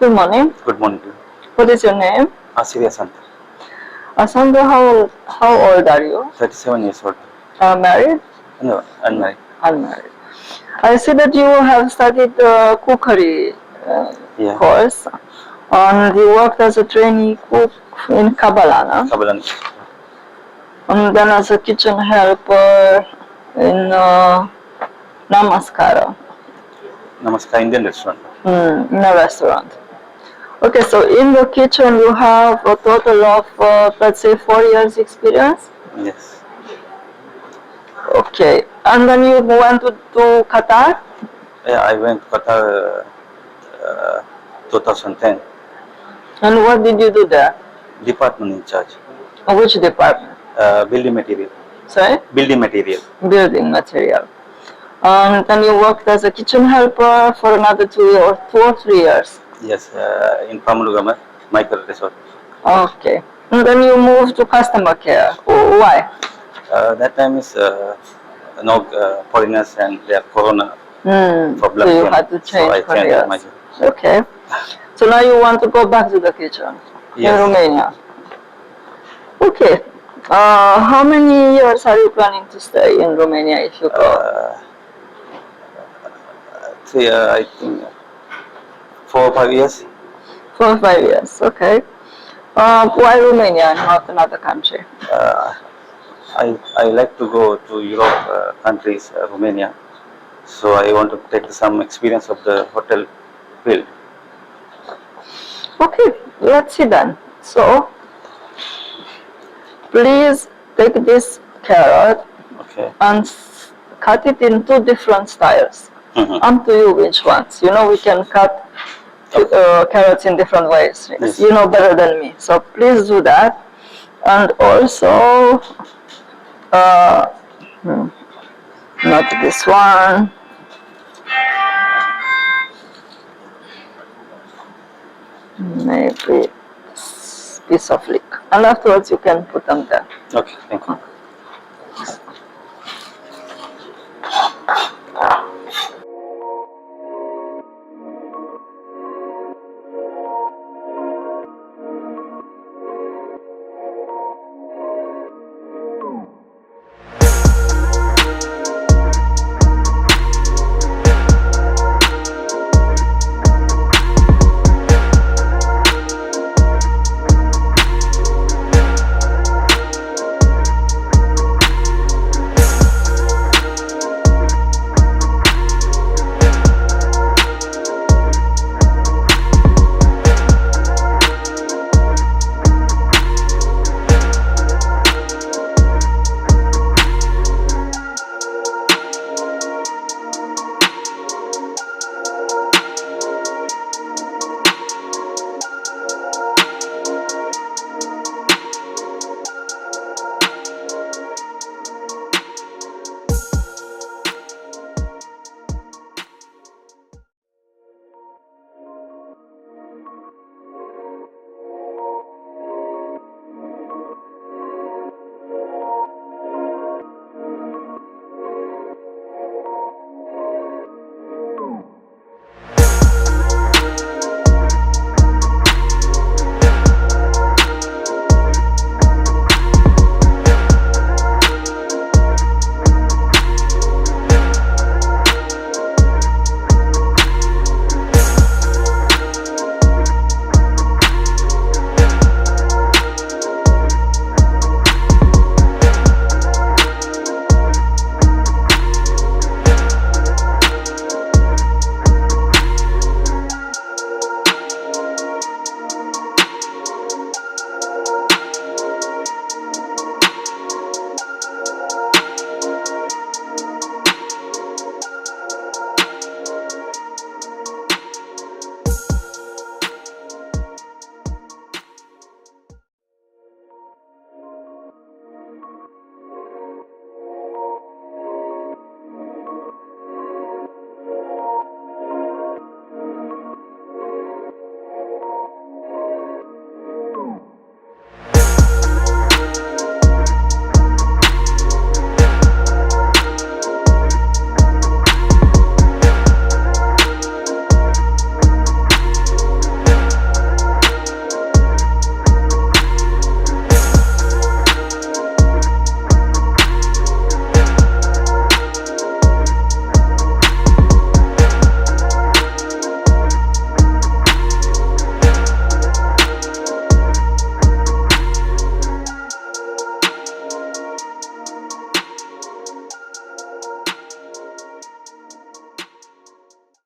Good morning. Good morning to you. What is your name? Asiri Asanta, Asandra, how old are you? 37 years old. Married? No, unmarried. Unmarried. I see that you have studied cookery Yeah. course, and you worked as a trainee cook in Kabalana, Kabalan. and then as a kitchen helper in Namaskara, Namaskar, Indian restaurant. in a restaurant. Okay, so in the kitchen you have a total of, let's say, 4 years experience? Yes. Okay, and then you went to Qatar? Yeah, I went to Qatar 2010. And what did you do there? Department in charge. Which department? Building material. Sorry? Building material. Building material. And then you worked as a kitchen helper for another 2 or 3 years. Yes, in Pamulugama, Michael Resort. Okay. And then you moved to customer care. Why? That time is no foreigners and their corona problem. So you had to So I change changed my careers. job. Okay. So now you want to go back to the kitchen in Yes. Romania. Okay. How many years are you planning to stay in Romania if you go? I think 4 or 5 years. 4 or 5 years. Okay. Why Romania and not another country? I like to go to Europe countries, Romania. So I want to take some experience of the hotel field. Okay, let's see then. So, please take this carrot Okay. and cut it in 2 different styles. Up to you which ones. You know we can cut carrots in different ways. Yes. You know better than me. So please do that. And also, not this one. Maybe this piece of leek. And afterwards you can put them there. Okay, thank you.